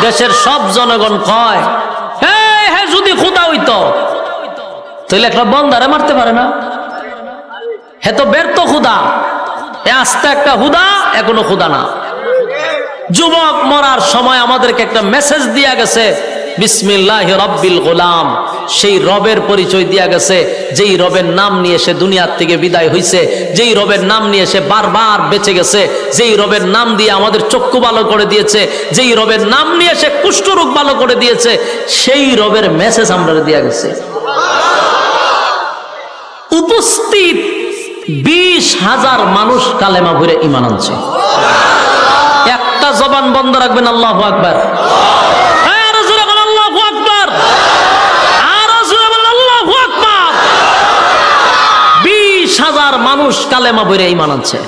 দেশের সব জনগণ কয় হ্যাঁ যদি খুদা হইতো তাহলে একটা বন্দারে মারতে পারে না, হে তো ব্যর্থ খুদা, এ আস্তে একটা হুদা, এখনো খুদা না। যুবক মরার সময় আমাদেরকে একটা মেসেজ দিয়া গেছে, বিসমিল্লাহি রাব্বিল গোলাম, সেই রবের পরিচয় দিয়া গেছে, যেই রবের নাম নিয়ে সে দুনিয়ার থেকে বিদায় হইছে, যেই রবের নাম নিয়ে সে বারবার বেঁচে গেছে, যেই রবের নাম দিয়ে আমাদের চক্ষু ভালো করে দিয়েছে, যেই রবের নাম নিয়ে সে কুষ্ঠরোগ ভালো করে দিয়েছে, সেই রবের মেসেজ আমরা দিয়া গেছে। উপস্থিত 20,000 মানুষ কালেমা ভরে ঈমান আনছে। একটা জবান বন্ধ রাখবেন, আল্লাহু আকবার। আর জোরে বলেন আল্লাহু আকবার, আর জোরে বলেন আল্লাহু আকবার। 20,000 মানুষ কালেমা ভরে ঈমান আনছে।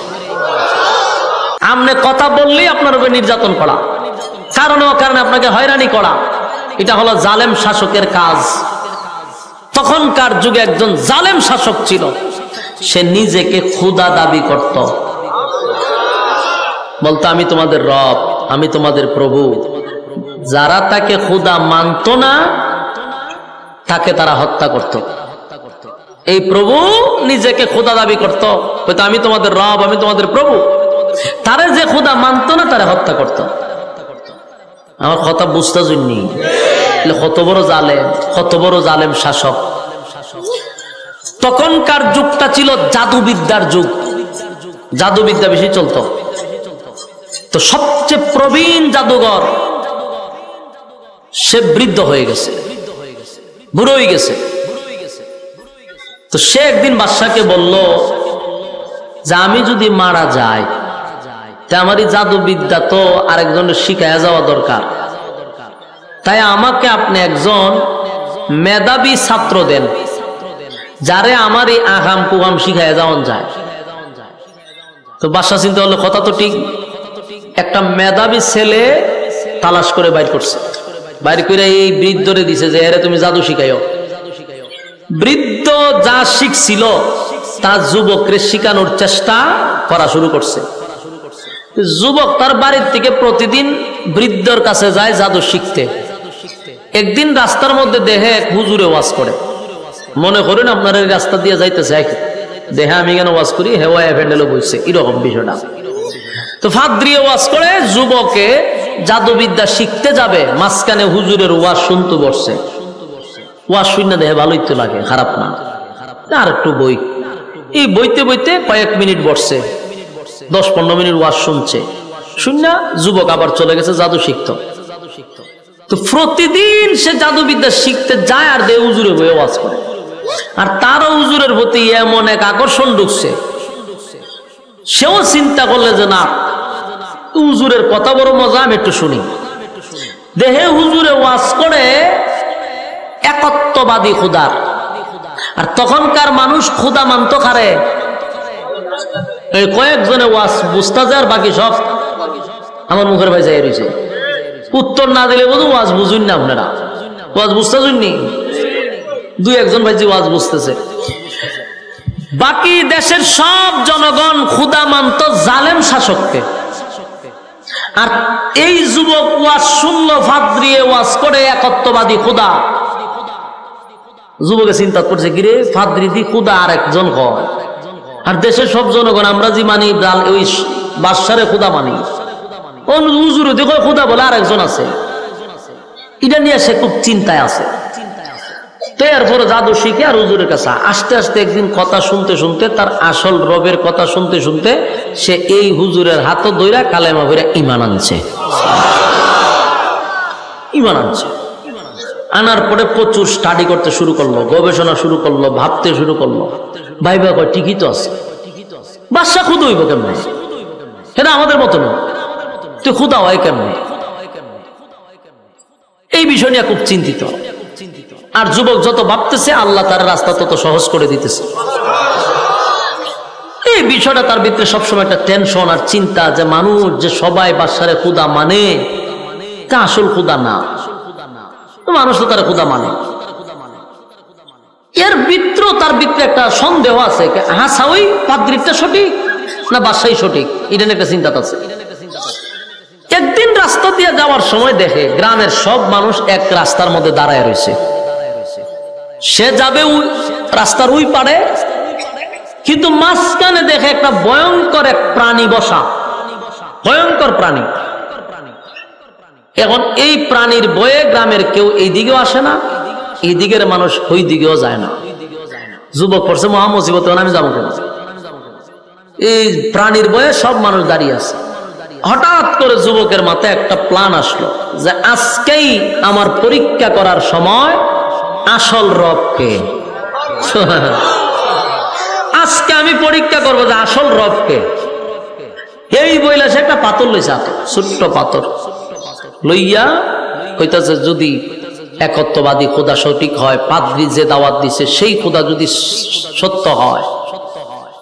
আপনি কথা বললেই আপনার উপরে নির্যাতন করা, কারণে আপনাকে হয়রানি করা, এটা হলো জালেম শাসকের কাজ। তখনকার যুগে একজন জালেম শাসক ছিল, সে নিজেকে খোদা দাবি করত, বলতো আমি তোমাদের রব, আমি তোমাদের প্রভু। যারা তাকে খোদা মানত না তাকে তারা হত্যা করত। এই প্রভু নিজেকে খোদা দাবি করত, হয়তো আমি তোমাদের রব, আমি তোমাদের প্রভু। তারে যে খোদা মানত না তারে হত্যা করত। আমার কথা বুঝতে জন্যই কত বড় জালেম শাসক। তখনকার যুগটা ছিল জাদুবিদ্যার যুগ, জাদুবিদ্যা বেশি চলতো। তো সবচেয়ে প্রবীণ জাদুঘর সে বৃদ্ধ হয়ে গেছে, বুড়ো হয়ে গেছে। তো সে একদিন বাদশাকে বলল যে আমি যদি মারা যাই তা আমার এই জাদুবিদ্যা তো আরেকজনের শিখাইয়া যাওয়া দরকার, তাই আমাকে আপনি একজন মেধাবী ছাত্র দেন, যারে আমার এই আগাম কুগাম শিখাইয়া যাওয়ান যায়। তো বাদশা চিন্তা হলো কথা তো ঠিক, একটা মেধাবী ছেলে তালাশ করে বাইর করছে, বাইর করে এই বৃদ্ধরে দিছে যে এরে তুমি জাদু শিখাইও। বৃদ্ধ যা শিখছিল তা যুবকরে শিখানোর চেষ্টা করা শুরু করছে। যুবক তার বাড়ির থেকে প্রতিদিন বৃদ্ধর কাছে যায় জাদু শিখতে। একদিন রাস্তার মধ্যে দেখে এক হুজুরে ওয়াজ করে, মনে করেন আপনার এই রাস্তা দিয়ে যাইতেছে, দেখে আমি কেন ওয়াজ করি, হেওয়া ভ্যান্ডেলও বলছে, এরকম বিষয়টা। তো ফাদ্রিয়ে ওয়াজ করে, যুবকে জাদুবিদ্যা শিখতে যাবে, মাঝখানে হুজুরের ওয়াজ শুনতে বসছে। ওয়াজ শুনে দেখে ভালোই তো লাগে, খারাপ না, আর একটু বই। এই বইতে বইতে কয়েক মিনিট বসছে, 10-15 মিনিট ওয়াজ শুনছে। শুননা যুবক আবার চলে গেছে জাদু শিখত। তো প্রতিদিন সে জাদুবিদ্যা শিখতে যায় আর দে হুজুরে বইয়ে ওয়াজ করে, আর তারও হুজুরের প্রতি এমন এক আকর্ষণ ঢুকছে। সেও চিন্তা করলে যে না, হুজুরের কথা বড় মজা, আমি একটু শুনি। দেহে হুজুরে ওয়াজ করে একত্ববাদী খুদার। আর তখনকার মানুষ খুদা মানত কারে? এই কয়েকজনে ওয়াজ বুঝতে যায়, আর বাকি সব আমার মুখের ভাই যাই রয়েছে। উত্তর না দিলে বলুন ওয়াজ বুঝুন না, আপনারা ওয়াজ বুঝতে শুননি, 2-1 ভাই যে ওয়াজ বুঝতেছে। বাকি দেশের সব জনগণ খুদা মানত জালেম শাসককে। আর এই যুবক ওয়াজ শুনলো, ফাদ্রিয়ে ওয়াজ করে একত্ববাদী খুদা। যুবকে চিন্তা করছে, কিরে ফাদ্রি দি খুদা আর একজন হয়, আর দেশের সব জনগণ আমরা যে মানি ওই বাদশারে খুদা মানি, হুজুর দেখো খুদা বলে আর একজন আছে। এটা নিয়ে সে খুব চিন্তায় আছে। তো এরপরে জাদু শিখে আর হুজুরের কাছে আস্তে আস্তে একদিন কথা শুনতে শুনতে, তার আসল রবের কথা শুনতে শুনতে, সে এই হুজুরের হাত ধইরা কালেমা ভরে ঈমান আনছে। ঈমান আনছে, আনার পরে প্রচুর স্টাডি করতে শুরু করলো, গবেষণা শুরু করলো, ভাবতে শুরু করলো। ভাই ভাই কয় ঠিকই তো আছে, বাদশা খুদা হইব কেমন? এটা আমাদের মতো না, তুই খুদা হয় কেমন? এই বিষয় নিয়ে খুব চিন্তিত। আর যুবক যত ভাবতেছে, আল্লাহ তার রাস্তা তত সহজ করে দিতেছে। এই বিষয়টা তার ভিতরে সবসময় একটা টেনশন আর চিন্তা, যে মানুষ যে সবাই বাদশারে খুদা মানে, তা আসল খুদা না। মানুষ তো তারা খুদা মানে। এর ভিতরে তার ভিতরে একটা সন্দেহ আছে, হাসা ওই পাদ্রিটা সঠিক না বাদশাই সঠিক, এটা একটা চিন্তা আছে। একদিন রাস্তা দিয়ে যাওয়ার সময় দেখে গ্রামের সব মানুষ এক রাস্তার মধ্যে দাঁড়ায় রয়েছে। সে যাবে রাস্তার ওই পারে, কিন্তু মাঝখানে দেখে একটা ভয়ঙ্কর এক প্রাণী বসা, ভয়ঙ্কর প্রাণী। এখন এই প্রাণীর ভয়ে গ্রামের কেউ এই দিকেও আসে না, এই দিকের মানুষ ওই দিকেও যায় না। যুবক পড়ছে মহা মুসিবত, আমি যাবো কেন? এই প্রাণীর ভয়ে সব মানুষ দাঁড়িয়ে আছে। হঠাৎ করে যুবকের মাথায় একটা প্ল্যান আসলো যে আজকেই আমার পরীক্ষা করার সময় আসল রবকে। আজকে আমি পরীক্ষা করবো যে আসল রবকে। এই বইলা সে একটা পাথর লইছে, ছোট্ট পাথর লইয়া কইতাছে যদি একত্ববাদী খোদা সঠিক হয়, পাদ্রী যে দাওয়াত দিছে সেই খোদা যদি সত্য হয়,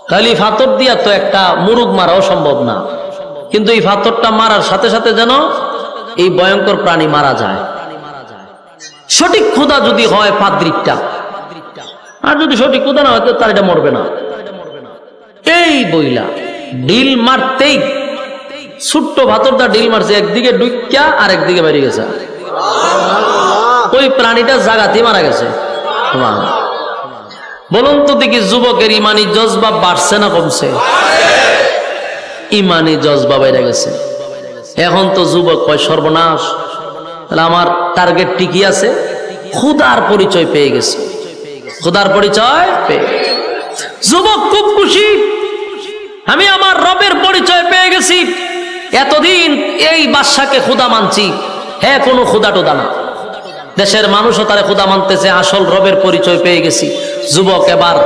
তাহলে এই পাথর দিয়া তো একটা মুরুগ মারাও সম্ভব না। কিন্তু এই পাথরটা মারার সাথে সাথে যেন এই ভয়ঙ্কর প্রাণী মারা যায়। সঠিক খোদা যদি হয় পাদ্রীটা, আর যদি সঠিক খোদা না হয় তার এটা মরবে না। এই বইলা ডিল মারতেই ছোট্ট পাথরটা ডিল মারছে, একদিকে ডুইকা আর একদিকে বেরিয়ে গেছে। ওই প্রাণীটা জাগাতে মারা গেছে। বলুন তো দেখি যুবকের ইমানি জজবা বাড়ছে না কমছে? ইমানি জজবা বেড়ে গেছে। এখন তো যুবক কয় সর্বনাশ, তাহলে আমার টার্গেট ঠিকই আছে, খুদার পরিচয় পেয়ে গেছে। খুদার পরিচয় পেয়ে যুবক খুব খুশি, আমি আমার রবের পরিচয় পেয়ে গেছি। এতদিন এই বাদশাকে খুদা মানছি, হ্যাঁ কোনো খুদা টোদা না, দেশের মানুষও তারা খুদা মানতেছে, আসল রবের পরিচয় পেয়ে গেছি। যুবক এবার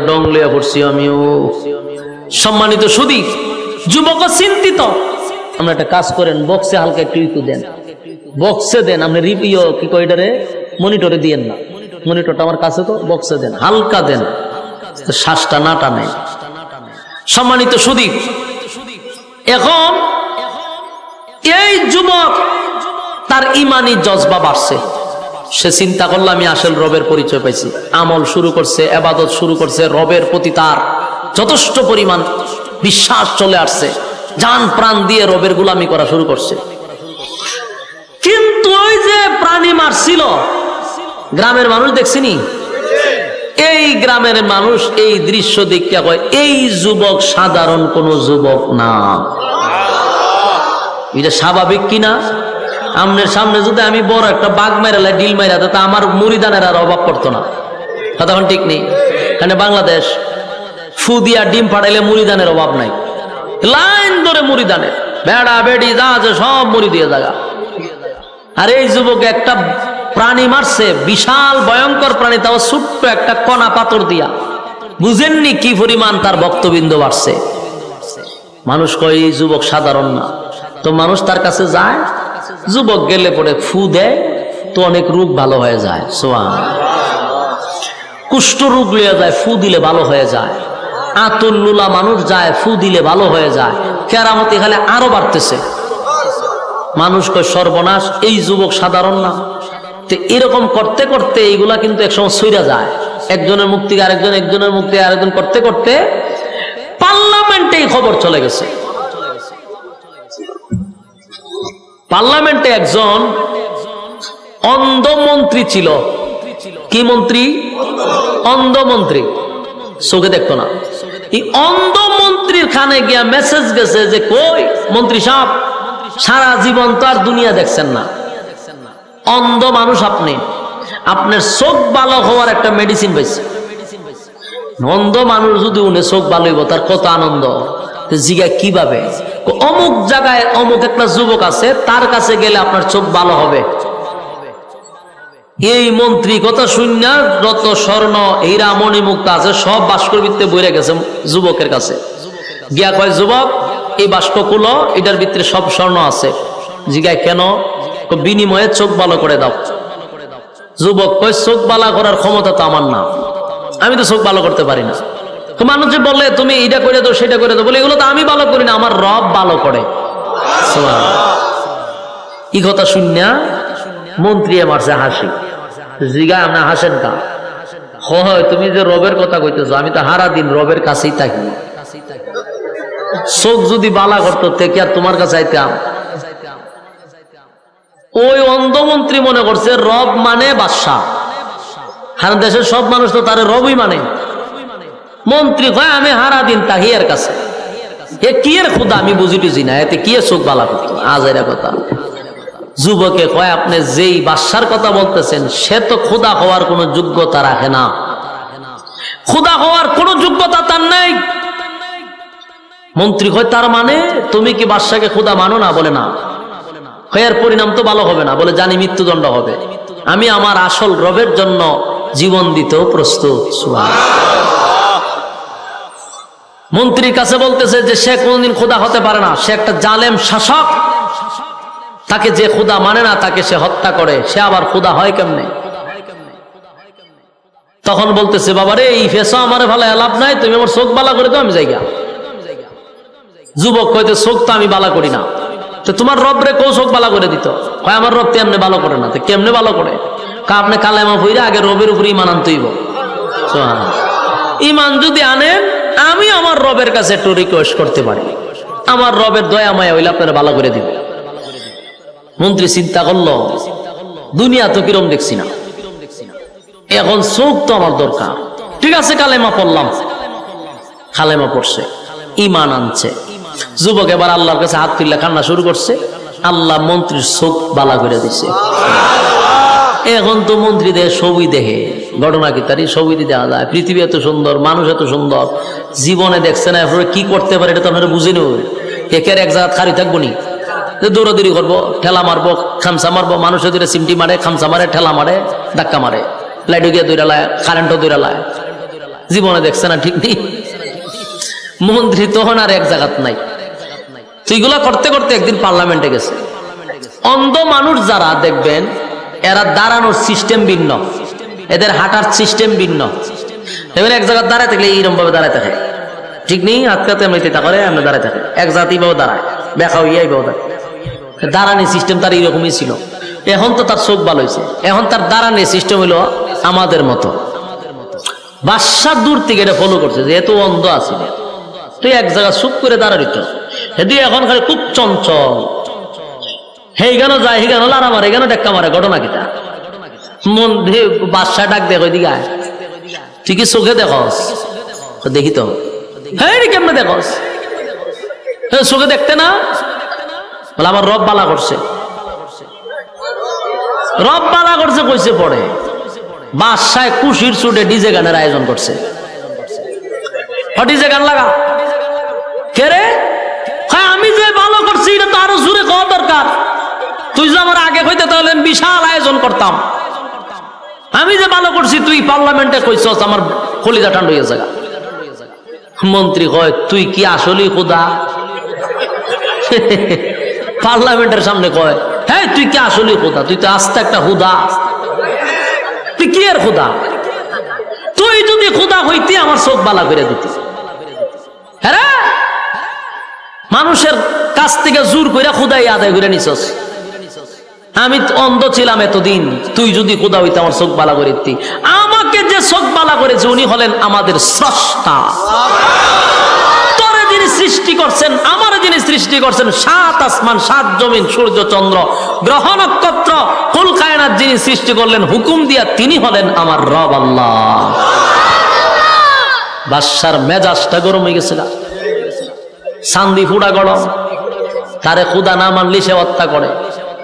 ডংলিয়া পড়ছি আমিও। সম্মানিত সুধী, যুবক চিন্তিত। আমরা একটা কাজ করেন, বক্সে হালকা একটু ইকু দেন, বক্সে দেন। আপনি রিপিও কি কয়টারে মনিটরে দিয়েন না, মনিটরটা আমার কাছে তো, বক্সে দেন, হালকা দেন, শ্বাসটা না টানে। সম্মানিত সুধী, এখন এই যুবক তার ইমানি জজবা বাড়ছে। সে চিন্তা করলো আমি আসল রবের পরিচয় পাইছি। আমল শুরু করছে, ইবাদত শুরু করছে, রবের প্রতি তার যথেষ্ট পরিমাণ বিশ্বাস চলে আসছে, জান প্রাণ দিয়ে রবের গোলামি করা শুরু করছে। কিন্তু ওই যে প্রাণী মারছিল, গ্রামের মানুষ দেখছিনি? এই গ্রামের মানুষ এই দৃশ্য দেখতে কয় এই যুবক সাধারণ কোন যুবক না। এটা স্বাভাবিক কিনা? আমনের সামনে যদি আমি বড় একটা বাঘ মেরালে ডিল মেরা, তা আমার মুড়িদানের আর অভাব পড়তো না। তখন ঠিক নেই, কারণ বাংলাদেশ ফু দিয়া ডিম ফাটাইলে মুড়িদানের অভাব নাই, লাইন ধরে মুড়িদানের, বেড়া বেড়ি যা আছে সব মুড়ি দিয়ে জায়গা। আর এই যুবক একটা প্রাণী মারছে, বিশাল ভয়ঙ্কর প্রাণী, তাও ছোট্ট একটা কণা পাথর দিয়া। বুঝেননি কি পরিমাণ তার ভক্তবৃন্দ বাড়ছে। মানুষ কয় এই যুবক সাধারণ না, তো মানুষ তার কাছে যায়। যুবক গেলে পরে ফু দেয়, তো অনেক রোগ ভালো হয়ে যায়। কুষ্ঠ রোগ লিয়ে যায়, ফু দিলে ভালো হয়ে যায়। আতুল্লুলা মানুষ যায়, ফু দিলে ভালো হয়ে যায়। কেরামতি খালে আরো বাড়তেছে। মানুষ কয় সর্বনাশ, এই যুবক সাধারণ না। তো এরকম করতে করতে এইগুলা কিন্তু একসময় সইরা যায়। একজনের মুখ থেকে আরেকজন, একজনের মুখ থেকে আরেকজন করতে করতে পার্লামেন্টে এই খবর চলে গেছে। পার্লামেন্টে একজন অন্ধ মন্ত্রী ছিল। কি মন্ত্রী? অন্ধ মন্ত্রী, চোখে দেখতো না। এই অন্ধ মন্ত্রীর খানে গিয়া মেসেজ গেছে যে কই মন্ত্রী সাহেব, সারা জীবন তো আর দুনিয়া দেখছেন না, অন্ধ মানুষ আপনি, আপনার চোখ ভালো হওয়ার একটা মেডিসিন পাইছে। অন্ধ মানুষ যদি উনি চোখ ভালো হইব, তার কত আনন্দ। জিগা কিভাবে? অমুক জায়গায় অমুক একটা যুবক আছে, তার কাছে গেলে আপনার চোখ ভালো হবে। এই মন্ত্রী কথা শুনিয়া যত স্বর্ণ হীরা মণিমুক্তা আছে সব বাস্কর ভিতরে বইরে গেছে যুবকের কাছে। গিয়া কয় যুবক, এই বাস্ক খুলো, এটার ভিতরে সব স্বর্ণ আছে। জিগায় কেন? বিনিময়ে চোখ ভালো করে দাও। যুবক কয় চোখ ভালো করার ক্ষমতা তো আমার না, আমি তো চোখ ভালো করতে পারি না। তো মানুষ যে বলে তুমি এটা করে দাও সেটা করে দাও, বলে এগুলো তো আমি ভালো করি না, আমার রব ভালো করে। এই কথা শুনিয়া মন্ত্রী মারছে হাসি। জিগায় আপনি হাসেন কা? হয় তুমি যে রবের কথা কইতেছো, আমি তো হারা দিন রবের কাছেই থাকি। চোখ যদি বালা করতো থেকে আর তোমার কাছে আইতাম? ওই অন্ধমন্ত্রী মনে করছে রব মানে বাদশাহ, আর দেশের সব মানুষ তো তার রবই মানে। মন্ত্রী কয় আমি হারা দিন তাহি এর কাছে, এ কি এর খুদা আমি বুঝি টুঝি না, এতে কি চোখ বালা করতো? আজেরা কথা। যুবকে কয় আপনি যেই বাদশার কথা বলতেছেন সে তো খুদা হওয়ার কোন যোগ্যতা রাখে না, খুদা হওয়ার কোন যোগ্যতা তার নেই। মন্ত্রী কয় তার মানে তুমি কি বাদশাকে খুদা মানো না? বলে না। এর পরিণাম তো ভালো হবে না, বলে জানি মৃত্যুদণ্ড হবে, আমি আমার আসল রবের জন্য জীবন দিতেও প্রস্তুত। মন্ত্রীর কাছে বলতেছে যে সে কোনদিন খোদা হতে পারে না, সে একটা জালেম শাসক, তাকে যে খোদা মানে না তাকে সে হত্যা করে, সে আবার খোদা হয় কেমনে? তখন বলতেছে বাবারে এই ফেসা আমার ভালো লাভ নাই, তুমি আমার চোখ বালা করে দাও আমি জায়গা। যুবক কইতে চোখ তো আমি বালা করি না, তো তোমার রব রে কেউ চোখ বালা করে দিত? কয় আমার রব তেমনি ভালো করে না। তো কেমনে ভালো করে? আপনি কালেমা পইরা আগে রবের উপর ইমান আনতেইব। ইমান যদি আনেন আমি আমার রবের কাছে একটু রিকোয়েস্ট করতে পারি, আমার রবের দয়া মায়া হইলে আপনারা ভালো করে দিবে। মন্ত্রী চিন্তা করলো দুনিয়া তো কিরম দেখছি না, এখন চোখ তো আমার দরকার। ঠিক আছে কালেমা পড়লাম, কালেমা পড়ছে, ইমান আনছে। যুবক এবার আল্লাহর কাছে হাত তুললে কান্না শুরু করছে, আল্লাহ মন্ত্রীর চোখ বালা করে দিছে। এখন তো মন্ত্রী দেহে ছবি দেখে, ঘটনা কি তারই ছবি দেখা যায়। পৃথিবী এত সুন্দর, মানুষ এত সুন্দর, জীবনে দেখছে না, এরপরে কি করতে পারে এটা তো আপনারা বুঝে নেব। একের এক জায়গা খালি থাকবো নি, দৌড়াদৌড়ি করবো, ঠেলা মারবো, খামসা মারবো, মানুষের দূরে সিমটি মারে, খামসা মারে, ঠেলা মারে, ধাক্কা মারে, লাইটও গিয়ে দৌড়ালায়, কারেন্টও দৌড়ালায়, জীবনে দেখছে না, ঠিক নেই। মন্ত্রী তখন আর এক জায়গাত নাই। তো এগুলা করতে করতে একদিন পার্লামেন্টে গেছে। অন্ধ মানুষ যারা দেখবেন এরা দাঁড়ানোর সিস্টেম ভিন্ন, এদের হাঁটার সিস্টেম ভিন্ন। এবার এক জায়গায় দাঁড়ায় থাকলে এইরকম ভাবে দাঁড়ায় থাকে, ঠিক নেই, আজকাতে এমনি চিন্তা করে এমনি দাঁড়ায় থাকে, এক জাতি ভাবে দাঁড়ায়, দেখা হইয়া এইভাবে দাঁড়ায়। দাঁড়ানি সিস্টেম তার এইরকমই ছিল। এখন তো তার চোখ ভালো হয়েছে, এখন তার দাঁড়ানি সিস্টেম হইলো আমাদের মতো। বাদশা দূর থেকে এটা ফলো করছে যে এত অন্ধ আছে, তুই এক জায়গা চুপ করে দাঁড়াইত, হেদি এখন খালি খুব চঞ্চল, হেই গানো যায়, হে গানো লারা মারে, গানো টেক্কা মারে, ঘটনা কিটা? মন বাদশা ডাক দেখ ওইদিকে আয়, তুই কি চোখে দেখস? দেখি তো, হ্যাঁ কেমনে দেখস? চোখে দেখতে না? বলে আমার রব বালা করছে, রব বালা করছে কইছে পড়ে। বাদশায় খুশির চুটে ডিজে গানের আয়োজন করছে, ডিজে গান লাগা। কে রে? হ্যাঁ আমি যে ভালো করছি এটা তো আরো জোরে খাওয়া দরকার, তুই যে আমার আগে কইতে তাহলে বিশাল আয়োজন করতাম। আমি যে ভালো করছি তুই পার্লামেন্টে কইছস, আমার কলিজা ঠান্ডা হয়ে যায়। মন্ত্রী কয় তুই কি আসলেই খোদা? পার্লামেন্টের সামনে কয় হ্যাঁ তুই কি আসলেই খোদা? তুই তো আস্তে একটা হুদা, তুই কি এর খোদা? তুই যদি খোদা হইতি আমার চোখ বালা করে দিতি। হ্যাঁ মানুষের কাছ থেকে জোর করে খোদাই আদায় করে নিছস। আমি অন্ধ ছিলাম এতদিন, তুই যদি খোদা হইতে আমার চোখ বালা করে দিতি। আমাকে যে চোখ বালা করেছে উনি হলেন আমাদের স্রষ্টা। তোরে যিনি সৃষ্টি করছেন, আমার যিনি সৃষ্টি করছেন, সাত আসমান, সাত জমিন, সূর্য চন্দ্র, গ্রহ নক্ষত্র, কুল কায়নাত যিনি সৃষ্টি করলেন হুকুম দিয়া, তিনি হলেন আমার রব আল্লাহ। বাদশার মেজাজটা গরম হয়ে গেছিল, চান্দি ফুড়া গরম। তারে খোদা না মানলি সে হত্যা করে,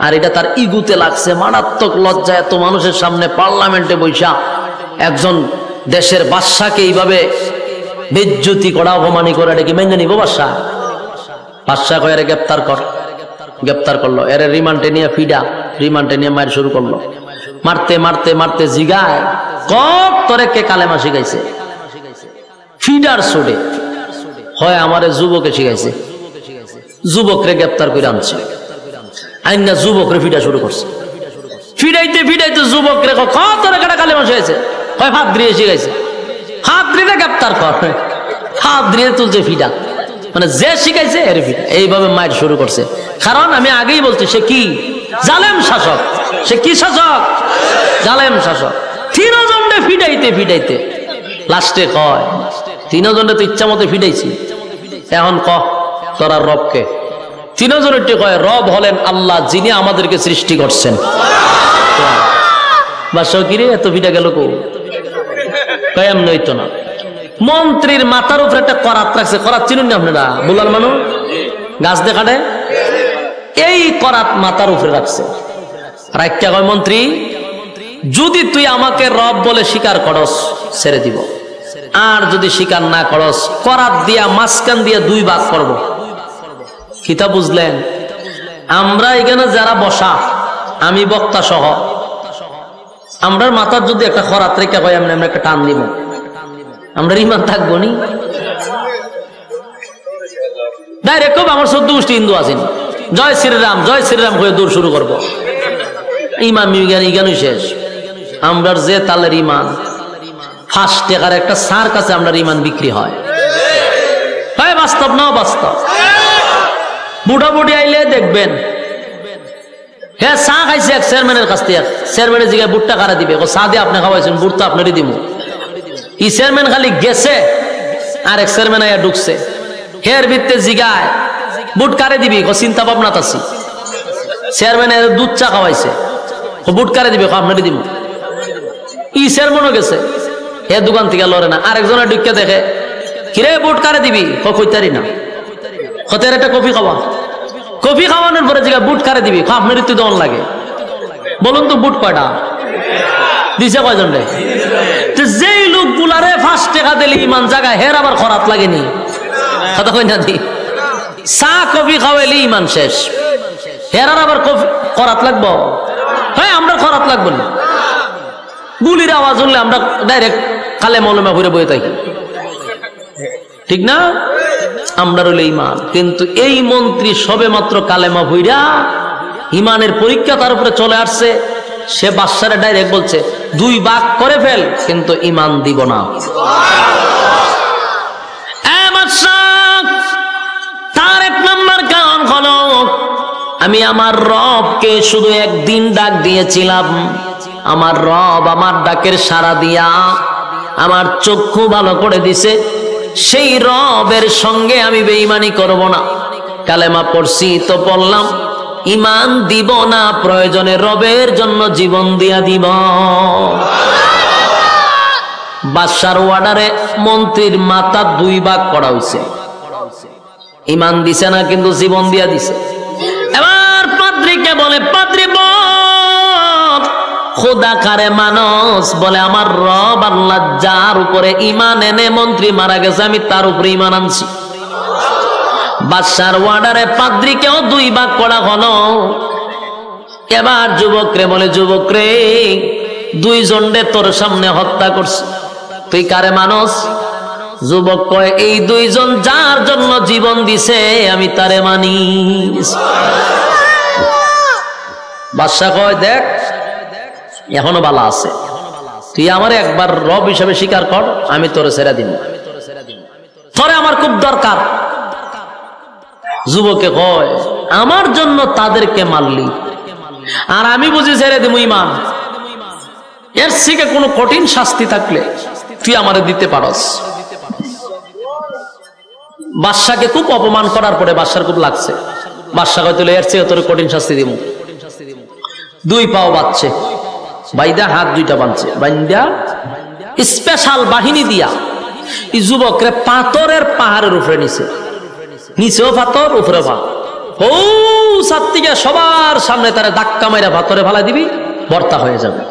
আর এটা তার ইগুতে লাগছে মারাত্মক লজ্জা। এত মানুষের সামনে পার্লামেন্টে বৈশা একজন দেশের বাদশাকে এইভাবে বেজ্জতি করা, অপমানি করা, এটা কি মেনে নিব বাদশা? বাদশা কয় এর গ্রেপ্তার কর। গ্রেপ্তার করলো, এর রিমান্ডে নিয়ে ফিডা, রিমান্ডে নিয়ে মায়ের শুরু করলো। মারতে মারতে মারতে জিগায় কত তোরে কে কালেমা শিখাইছে? ফিডার সুডে হয় আমারে যুবকে শিখাইছে। যুবকরে গ্রেপ্তার করে আনছে, আইনা যুবকরে ফিডা শুরু করছে। ফিডাইতে ফিডাইতে যুবকরে কত তোরে কেটা কালেমা শিখাইছে? হয় হাত দিয়ে শিখাইছে। হাত দিয়ে গ্রেপ্তার কর, হাত দিয়ে তুলছে ফিডা, মানে যে শিখাইছে এর ফিডা। এইভাবে মায়ের শুরু করছে। কারণ আমি আগেই বলছি সে কি জালেম শাসক। সে কি শাসক? জালেম শাসক। তিনজনে ফিডাইতে ফিডাইতে লাস্টে কয় তিনজনে তো ইচ্ছা মতো ফিডাইছি, এখন ক তোরা রবকে? তিনজনটি কয় রব হলেন আল্লাহ, যিনি আমাদেরকে সৃষ্টি করছেন। বাদশাহ কিরে এত ভিটা গেল কো? কয়াম নইতো না। মন্ত্রীর মাথার উপরে একটা করাত রাখছে। করাত চিনুন না আপনারা? বুলাল মানুষ গাছ দেখাটে এই করাত মাথার উপরে রাখছে। রাখা কয় মন্ত্রী, যদি তুই আমাকে রব বলে স্বীকার করস ছেড়ে দিব, আর যদি স্বীকার না করস করাত দিয়া মাঝখান দিয়া দুই ভাগ করব। কিতা বুঝলেন? আমরা এখানে যারা বসা, আমি বক্তা সহ, আমরার মাথার যদি একটা খরাত রেখা হয় আমরা একটা টান দিব, আমরা ইমান থাকবো নি? ডাইরেক্ট আমার 14 গোষ্ঠী হিন্দু আছেন, জয় শ্রীরাম হয়ে দূর শুরু করবো। ইমান ইগানই শেষ। আমরার যে তালের ইমান 5 টাকার একটা সার কাছে আমরা ইমান বিক্রি হয়। বাস্তব না বাস্তব? বুড়া বুড়ি আইলে দেখবেন, হ্যাঁ চা খাইছে এক চেয়ারম্যানের কাছ থেকে, চেয়ারম্যানের জিগায় বুটটা কারা দিবে? চা দিয়ে আপনি খাওয়াইছেন, বুট তো আপনারই দিব। ই চেয়ারম্যান খালি গেছে আর এক চেয়ারম্যান আইয়া ঢুকছে, হের ভিত্তে জিগায় বুট কারে দিবি? চিন্তা ভাবনা তাছি। চেয়ারম্যানের দুধ চা খাওয়াইছে, বুট কারে দিবে? আপনারই দিব। ই চেয়ারম্যানও গেছে, হে দোকান থেকে লড়ে না। আরেকজনে ঢুকে দেখে, কিরে বুট কারে দিবি? কইতারি না। হতের একটা কফি খাওয়া, কফি খাওয়ানোর পরে জিগা বুট কারে দিবি? আপনারই তো দন লাগে। বলুন তো বুট কয়টা দিছে? কয়জন রে? যেই লোকগুলারে 5 টাকা দিলে ইমান জায়গায়, হের আবার খরাত লাগেনি? কথা কই না দি? চা কফি খাওয়াইলে ইমান শেষ, হের আবার কফি খরাত লাগবো? হ্যাঁ আমরা খরাত লাগবো না। গুলির আওয়াজ হলে আমরা ডাইরেক্ট কালে মলমা ঘুরে বয়ে থাকি, ঠিক না? আমরা রইলে ইমান। কিন্তু এই মন্ত্রী সবে মাত্র কালেমা ভুইরা ইমানের পরীক্ষা তার উপরে চলে আসছে, সে বাদশারে ডাইরেক্ট বলছে 2 ভাগ করে ফেল, কিন্তু ইমান দিব না। তার 1 নম্বর কারণ হলো, আমি আমার রবকে শুধু একদিন ডাক দিয়েছিলাম, আমার রব আমার ডাকের সাড়া দিয়া আমার চক্ষু ভালো করে দিছে, সেই রবের সঙ্গে আমি বেঈমানি করব না। কালেমা পড়ছি তো পড়লাম, ইমান দিব না, প্রয়োজনে রবের জন্য জীবন দিয়া দিব। বাদশার অর্ডারে মন্ত্রীর মাথা 2 ভাগ করা হয়েছে। ইমান দিছে না, কিন্তু জীবন দিয়া দিছে। এবার পাদ্রীকে বলে, পাদ্রী বল খোদা কারে মানুষ? বলে আমার রব আল্লাহ, যার উপরে ইমান এনে মন্ত্রী মারা গেছে আমি তার উপরে ইমান আনছি। বাদশার অর্ডারে পাদ্রীকেও 2 ভাগ করা হলো। এবার যুবক রে বলে, যুবক রে 2 জনরে তোর সামনে হত্যা করছে, তুই কারে মানুষ? যুবক কয়, এই 2 জন যার জন্য জীবন দিছে আমি তারে মানি। বাদশা কয়, দেখ এখনো বালা আছে, তুই আমার একবার রব হিসেবে স্বীকার কর, আমি তোরে ছেড়ে দিব, তোরে আমার খুব দরকার। যুবকে কয়, আমার জন্য তাদেরকে মারলি আর আমি বুঝি ছেড়ে দিব ইমান? এর থেকে কোনো কঠিন শাস্তি থাকলে তুই আমারে দিতে পারস। বাদশাকে খুব অপমান করার পরে বাদশার খুব লাগছে। বাদশা কয়, তুই এর চেয়ে তোর কঠিন শাস্তি দিব। 2 পাও বাঁধছে, বাইদা হাত 2টা বাঁধছে, বাইন্দা স্পেশাল বাহিনী দিয়া এই যুবকরে পাথরের পাহাড়ের উপরে নিছে, নিচেও পাথর উপরে পাথর। ও সাত্তিকে সবার সামনে তারা ধাক্কা মাইরা পাথরে ফালা দিবি, বর্তা হয়ে যাবে।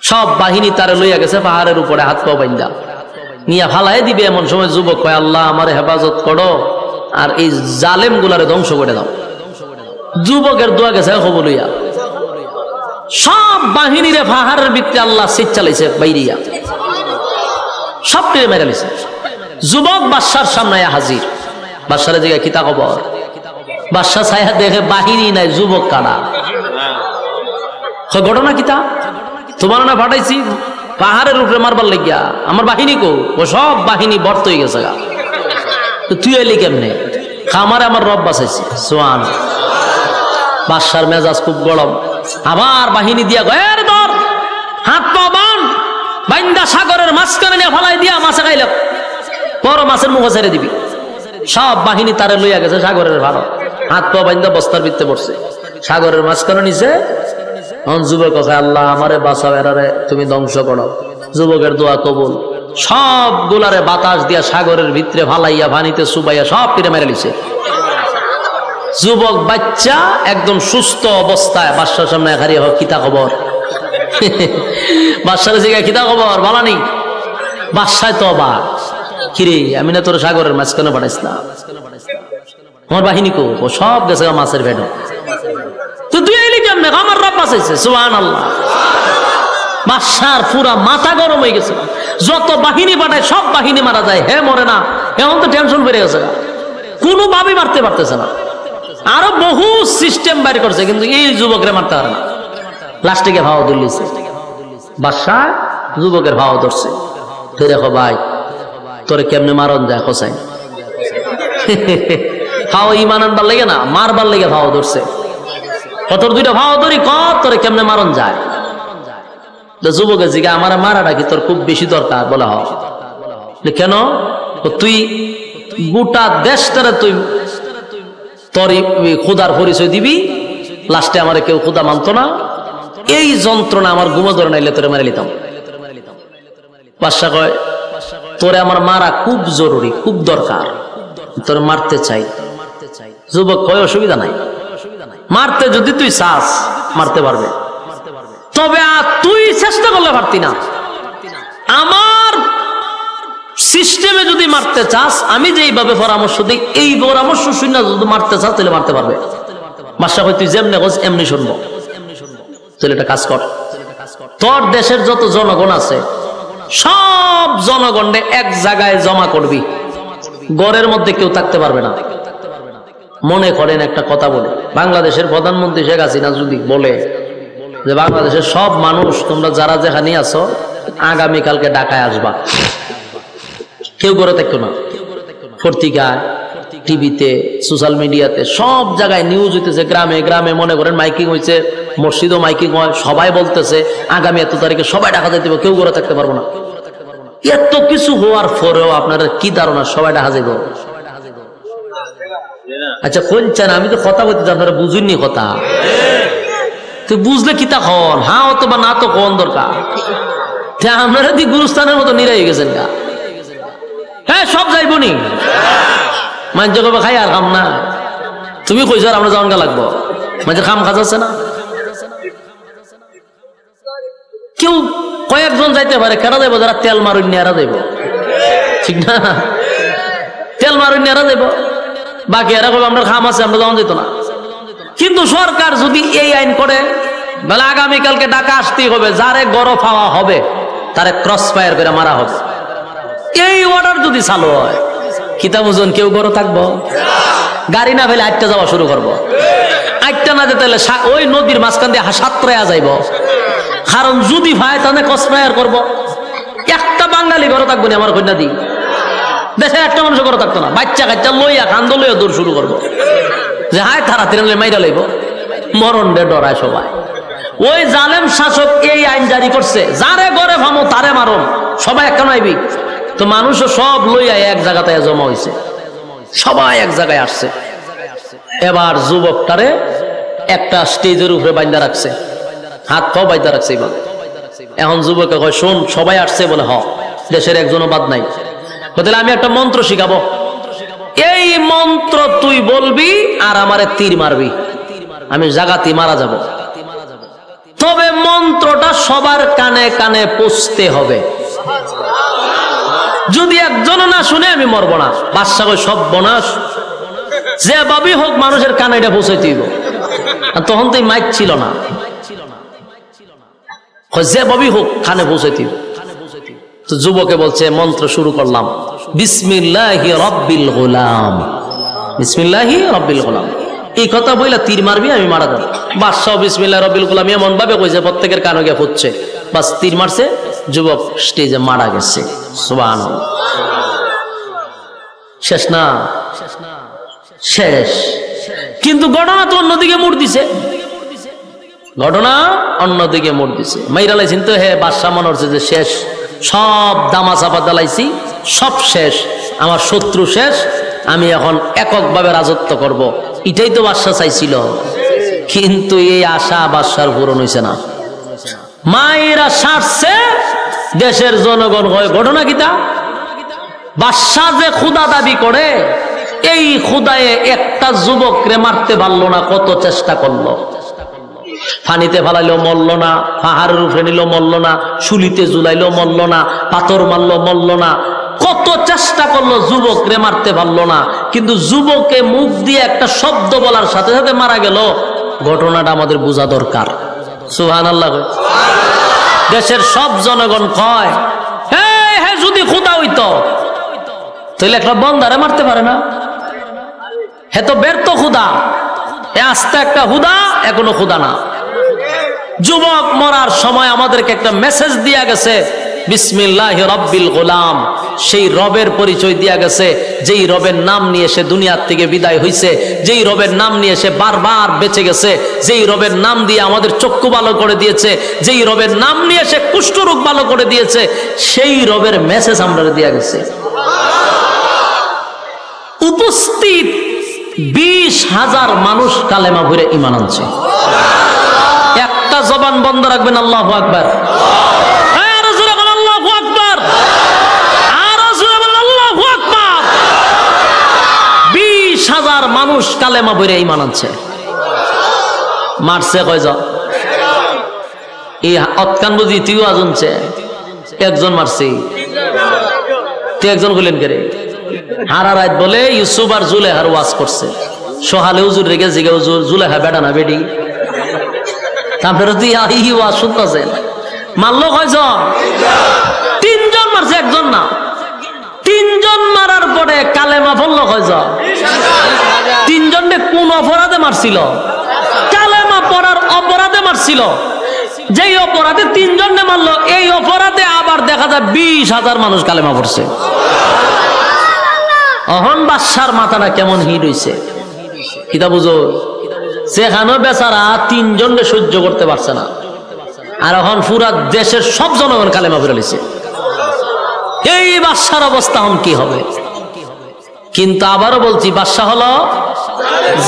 সব বাহিনী তারা লইয়া গেছে পাহাড়ের উপরে, হাত পা বাইন্দা নিয়ে ফালাই দিবে। এমন সময় যুবক কয়, আল্লাহ আমার হেফাজত করো আর এই জালেম গুলারে ধ্বংস করে দাও। যুবকের দোয়া গেছে খবর লইয়া, সব বাহিনীরে পাহাড়ের ভিতরে আল্লাহ সিট চালাইছে বাইরিয়া, সবটিরে মেরে নিছে। যুবক বাদশার সামনে হাজির। বাদশার জায়গায় কিতা খবর? বাদশা ছায়া দেখে বাহিনী নাই, যুবক কানা। ঘটনা কিতা? তোমার না পাঠাইছি পাহাড়ের উপরে মারবার লাগিয়া, আমার বাহিনী কো? ও সব বাহিনী বর্ত হয়ে গেছে গা। তুই এলি কেমনে? খামারে আমার রব বাঁচাইছি। সোয়ান। বাদশার মেজাজ খুব গরম, আবার বাহিনী দিয়া গয়ের ধর, হাত পা বান, বাইন্দা সাগরের মাঝখানে নিয়ে ফালাই দিয়া মাছে খাইল, বড় মাছের মুখে ছেড়ে দিবি। সব বাহিনী তারে লইয়া গেছে সাগরের ভাড়া, হাত পা বাইন্দা বস্তার ভিতরে পড়ছে সাগরের মাঝখানে নিচে। যুবক কথা, আল্লাহ আমারে বাঁচাও, এরারে তুমি ধ্বংস করো। যুবকের দোয়া কবুল, সবগুলারে বাতাস দিয়া সাগরের ভিতরে ভালাইয়া পানিতে চুবাইয়া সব তীরে মেরে লিছে। যুবক বাচ্চা একদম সুস্থ অবস্থায় বাদশার সামনে হারিয়ে হোক কিতা খবর। বাদশার জিগা কিতা খবর বলানি, বাদশায় তো অবাক, কিরে আমি না তোর সাগরের মাঝখানে পাঠাইছিলাম, আমার বাহিনী কো? ও সব গেছে মাছের ভেড়। তো তুই এলি কেমনে? আমার রব বাঁচাইছে। সুবহানাল্লাহ। বাদশার পুরা মাথা গরম হয়ে গেছে, যত বাহিনী পাঠায় সব বাহিনী মারা যায়, হে মরে না। এখন তো টেনশন বেড়ে গেছে, কোনো ভাবে মারতে পারতেছে না। আরো বহু সিস্টেম বাইর করছে, কিন্তু এই যুবকের মারতে পারে না। লাস্টে গিয়ে ভাও ধরলিছে বাদশা, যুবকের ভাও ধরছে। দেখো ভাই, তোরে কেমনে মারন যায় খোসাই। ভাও ইমান আনবার লেগে না, মারবার লেগে ভাও ধরছে। তোর দুইটা ভাও ধরি ক, তোরে কেমনে মারন যায়। যুবকের জিগা, আমার মারাটা কি তোর খুব বেশি দরকার? বলে হ। কেন? তুই গোটা দেশটারে তুই তোর খুদার পরিচয় দিবি, লাস্টে আমার কেউ খুদা মানত না, এই যন্ত্রণা আমার ঘুমো ধরে নাইলে তোরে মারে লিতাম। বাদশা কয়, তোরে আমার মারা খুব জরুরি, খুব দরকার, তোরে মারতে চাই। যুবক কয়, অসুবিধা নাই, মারতে যদি তুই চাস মারতে পারবে, তবে তুই চেষ্টা করলে পারতি না। আমার সিস্টেমে যদি মারতে চাস, আমি যেইভাবে পরামর্শ দিই এই পরামর্শ শুনে যদি মারতে চাস তাহলে মারতে পারবে। বাদশা কয়, তুই যেমনি বস এমনি শুনবো, তাহলে এটা কাজ কর। তোর দেশের যত জনগণ আছে সব জনগণে এক জায়গায় জমা করবি, গড়ের মধ্যে কেউ থাকতে পারবে না। মনে করেন একটা কথা বলে, বাংলাদেশের প্রধানমন্ত্রী শেখ হাসিনা যদি বলে যে বাংলাদেশের সব মানুষ তোমরা যারা যেখানে আছো আগামীকালকে ঢাকায় আসবা, কেউ করে থাকতো না। পত্রিকায়, টিভিতে, সোশ্যাল মিডিয়াতে সব জায়গায় নিউজ হইতেছে, গ্রামে গ্রামে মনে করেন মাইকিং হয়েছে, মসজিদও মাইকিং হয়, সবাই বলতেছে আগামী এত তারিখে সবাই ঢাকা যেতে হবে, কেউ করে থাকতে পারবো না। এত কিছু হওয়ার পরেও আপনারা কি ধারণা সবাই ঢাকা যাইব? আচ্ছা কোনছেন, আমি তো কথা বলতে আপনারা বুঝুননি কথা। তুই বুঝলে কি তা হন, হ্যাঁ অথবা না তো কোন দরকার। আপনারা দি গুরুস্থানের মতো নিরাই গেছেন গা। হ্যাঁ সব যাইবো নি, মাঝে কবে খাই আর খাম না। তুমি কইছো আর আমরা যাওয়ান গা লাগবো, মাঝে খাম খাজাচ্ছে না। কেউ কয়েকজন যাইতে পারে, কেনা যাইবো যারা তেল মারুন এরা যাইব, ঠিক না? তেল মারুন এরা যাইব, বাকি এরা কবে আমরা খাম আছে আমরা যাওয়ান যেত না। কিন্তু সরকার যদি এই আইন করে বলে আগামীকালকে ঢাকা আসতেই হবে, যারে গরফ হাওয়া হবে তারে ক্রস ফায়ার করে মারা হবে, এই অর্ডার যদি চালু হয়, কিতাব ওজন কেউ গরো থাকবো? গাড়ি না ফেলে আটটা যাওয়া শুরু করবো। আটটা না যেতে হলে ওই নদীর মাঝখান দিয়ে সাতটায় যাইব, কারণ যদি ভাই তাহলে ক্রস ফায়ার করবো। একটা বাঙালি গরো থাকবো না, আমার কন্যা দি দেশে একটা মানুষ গরো থাকতো না। বাচ্চা কাচ্চা লইয়া কান্দ লইয়া দৌড় শুরু করবো, যে হায় তারা তিরালে মাইরা লইব, মরণ রে ডরায় সবাই। ওই জালেম শাসক এই আইন জারি করছে, যারে গড়ে ভামো তারে মারণ, সবাই একটা নাইবি। তো মানুষও সব লইয়া এক জায়গাতে জমা হয়েছে, সবাই এক জায়গায় আসছে। এবার যুবকটারে একটা স্টেজের উপরে বাইন্দা রাখছে, হাত পাও বাইন্দা রাখছে। এখন যুবকে কয়, শোন সবাই আসছে বলে, হ দেশের একজনও বাদ নাই। তাহলে আমি একটা মন্ত্র শিখাবো, এই মন্ত্র তুই বলবি আর আমারে তীর মারবি, আমি জাগাতি মারা যাব। তবে মন্ত্রটা সবার কানে কানে পৌঁছতে হবে, যদি একজন না শুনে আমি মরব না। বাদশা কই, সব বনাশ, যে ভাবি হোক মানুষের কানে এটা পৌঁছাইতে হইব। তখন তো মাইক ছিল না, যে ভাবি হোক কানে পৌঁছাইতে হইব। তো যুবকে বলছে, মন্ত্র শুরু করলাম, বিসমিল্লাহি রাব্বিল গোলাম, বিসমিল্লাহি রাব্বিল গোলাম। এই কথা বইলা তীর মারবি, আমি মারা যাব। বাদশাহ বিসমিল্লাহ রাব্বিল গোলাম এমন ভাবে কইছে, প্রত্যেকের কানে গিয়ে ফুটছে, বাস তীর মারছে, যুবক স্টেজে মারা গেছে। সুবহানাল্লাহ। শেষ না? শেষ। কিন্তু ঘটনা তো অন্যদিকে মোড় দিছে, ঘটনা অন্যদিকে মোড় দিছে। মাইরা লাইছেন তো, হে বাদশাহ মনে হচ্ছে যে শেষ, সব দামা চাপা দালাইছি, সব শেষ, আমার শত্রু শেষ, আমি এখন এককভাবে রাজত্ব করব। এটাই তো বাদশা চাইছিল, কিন্তু এই আশা বাদশার পূরণ হয়েছে না। মায়েরা সারছে, দেশের জনগণ হয় ঘটনা কিতা। বাদশা যে খুদা দাবি করে, এই খুদায়ে একটা যুবকরে মারতে পারলো না, কত চেষ্টা করলো। পানিতে ফালাইলো মরল না, পাহাড়ের উপরে নিল মরল না, শুলিতে ঝুলাইলো মরল না, পাথর মারলো মরল না, কত চেষ্টা করলো, যুবকরে মারতে পারলো না। কিন্তু যুবকে মুখ দিয়ে একটা শব্দ বলার সাথে সাথে মারা গেল। ঘটনাটা আমাদের বোঝা দরকার। সুবহানাল্লাহ। দেশের সব জনগণ কয়, হ্যাঁ যদি খুদা হইতো তাহলে একটা বন্দারে মারতে পারে না, হে তো ব্যর্থ খুদা, এ আস্তে একটা খুদা, এখনো খুদা না। যুবক মরার সময় আমাদেরকে একটা মেসেজ দিয়া গেছে, বিসমিল্লাহি রাব্বিল গোলাম। সেই রবের পরিচয় দিয়া গেছে, যেই রবের নাম নিয়ে সে দুনিয়ার থেকে বিদায় হইছে, যেই রবের নাম নিয়ে সে বারবার বেঁচে গেছে, যেই রবের নাম দিয়ে আমাদের চক্ষু ভালো করে দিয়েছে, যেই রবের নাম নিয়ে সে কুষ্ঠরোগ ভালো করে দিয়েছে, সেই রবের মেসেজ আমরা দিয়া গেছে। উপস্থিত 20,000 মানুষ কালেমা ভরে ঈমান আনছে। একটা জবান বন্ধ রাখবেন, আল্লাহু আকবার। আরো জোরে বলেন আল্লাহু আকবার, আরো জোরে বলেন আল্লাহু আকবার। 20,000 মানুষ কালেমা ভরে ঈমান আনছে। মারছে কয়জন? এই অতকান বুঝি তুইও আজনছে, একজন মারছে। তুই একজন বললেন কে রে? হারা রাত বলে ইউসুফ আর জুলেহার ওয়াজ করছে। সোহালে হুজুর রেগে জিগে, হুজুর জুলেহা বেটা না বেডি? তারপরে তুই ই ওয়াজ শুনতেছেন। মারলো কয়জন? 3 জন মারছে, একজন না। 3 জন মারার পরে কালেমা পড়লো কয়জন? 3 জনকে কোন অপরাধে মারছিল? কালেমা পড়ার অপরাধে মারছিল। যেই অপরাধে 3 জনকে মারলো, এই অপরাধে আবার দেখা যায় 20,000 মানুষ কালেমা পড়ছে। অহন বাদশার মাথাটা কেমন হিট হইছে কিতা বুঝো? সেখানে বেচারা 3 জনকে সহ্য করতে পারছে না, আর এখন পুরা দেশের সব জনগণ কালেমা পড়ে লিছে। এই বাদশার অবস্থা এখন কি হবে? কিন্তু আবারও বলছি, বাদশা হলো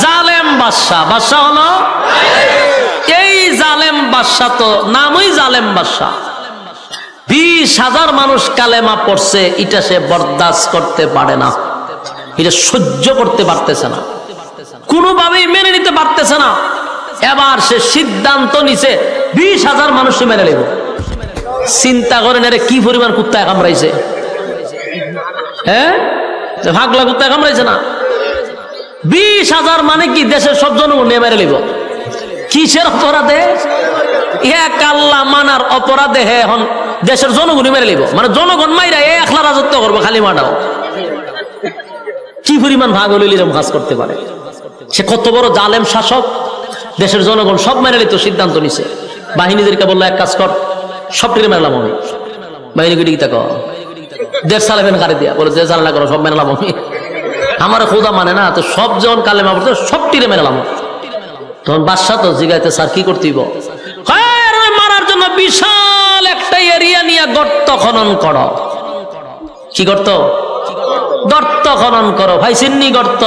জালেম বাদশা। বাদশা হলো এই জালেম বাদশা, তো নামই জালেম বাদশা। 20,000 মানুষ কালেমা পড়ছে, এটা সে বরদাস্ত করতে পারে না, এটা সহ্য করতে পারতেছে না, কোনোভাবেই মেনে নিতে পারতেছে না। এবার সে সিদ্ধান্ত নিছে 20,000 মানুষ মেনে নেব। চিন্তা করেন, এর কি পরিমাণ কুত্তায় কামড়াইছে। হ্যাঁ, ভাগলা কুত্তায় কামড়াইছে না? 20,000 মানে কি দেশের সব জনগণ নিয়ে মেরে নেব। কিসের অপরাধে? এক আল্লাহ মানার অপরাধে হে এখন দেশের জনগণই মেরে নেব। মানে জনগণ মাইরা একলা রাজত্ব করবো, খালি মাটাও। কি পরিমাণ ভাগ হলে এরকম কাজ করতে পারে? সে কত বড় জালেম শাসক। দেশের জনগণ সব মেনে নিত, সিদ্ধান্ত নিছে। বাহিনীদেরকে বললো, এক কাজ কর, সবটিকে মেলাম আমি। বাহিনীকে দিকে কর, দেশ চালাবেন গাড়ি দিয়া, বলে দেশ চালা করো, সব মেলাম আমি। আমার খোদা মানে না, তো সব যখন কালেমা পড়তো সবটিরে মেলাম। তখন বাদশা তো জিগাইতে, স্যার কি করতেইব? মারার জন্য বিশাল একটা এরিয়া নিয়ে গর্ত খনন করো। কি গর্ত? গর্ত খনন করো। ভাই সিন্নি গর্ত।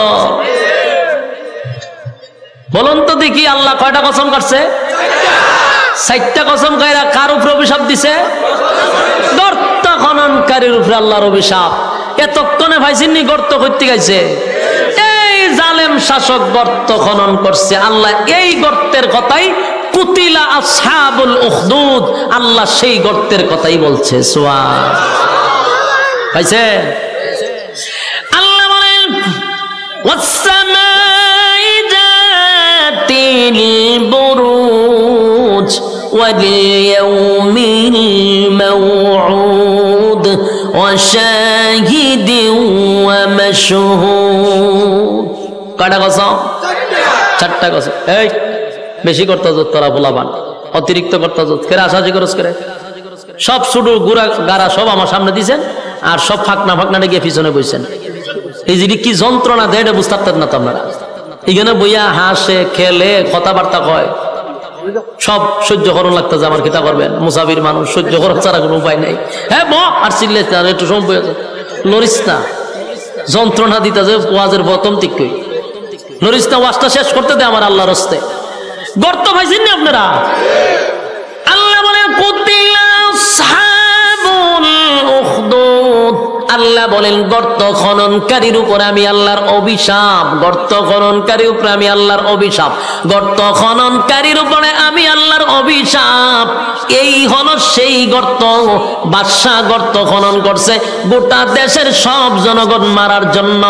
বলুন তো দেখি, আল্লাহ কয়টা কসম করছে? 4টা কসম কইরা কার উপরে অভিশাপ দিছে? গর্ত খননকারীর উপরে আল্লাহর অভিশাপ। এতক্ষণে ভাই সিন্নি গর্ত করতে গেছে, এই জালেম শাসক গর্ত খনন করছে। আল্লাহ এই গর্তের কথাই, কুতিলা আসহাবুল উখদুদ, আল্লাহ সেই গর্তের কথাই বলছে। সুবহান। পাইছে? আল্লাহ বলেন, ওয়াসসামাই যাতিল বুরুজ ওয়াল ইয়াউমিল মাউউদ ওয়া শাহিদিন ওয়া মাশহুদ। কয়টা কসম? 4টা কসম। এই বেশি করতে তোরা বলাবান, অতিরিক্ত করতে ফের আশাজি খরচ করে সব শুধু গুড়া গাড়া সব আমার সামনে দিয়েছেন, আর সব ফাঁকনা ফাঁকনা গিয়ে পিছনে বইছেন। এই যে কি যন্ত্রণা দেয় এটা বুঝতে পারতেন না তো আপনারা। এখানে বইয়া হাসে খেলে কথাবার্তা কয়, সব সহ্য করুন লাগতেছে। আমার কিতা করবেন, মুসাফির মানুষ, সহ্য করার ছাড়া কোনো উপায় নেই। হ্যাঁ ব আর চিল্লে একটু সময় লড়িস না, যন্ত্রণা দিতে যে ওয়াজের প্রথম ঠিক কই নরিস্তা ওয়াজটা শেষ করতে দে আমার আল্লাহর হস্তে। গর্ত পাইছেন না আপনারা? আল্লাহ বলে কুতিলা আসহাবুল উখদুদ, আল্লাহ বলেন গর্ত খননকারীর উপর আমি আল্লাহর অভিশাপ, গর্ত খননকারীর উপরে আমি আল্লাহর অভিশাপ, গর্ত খননকারীর উপরে আমি আল্লাহর অভিশাপ। এই হলো সেই গর্ত, বাদশা গর্ত খনন করছে গোটা দেশের সব জনগণ মারার জন্য।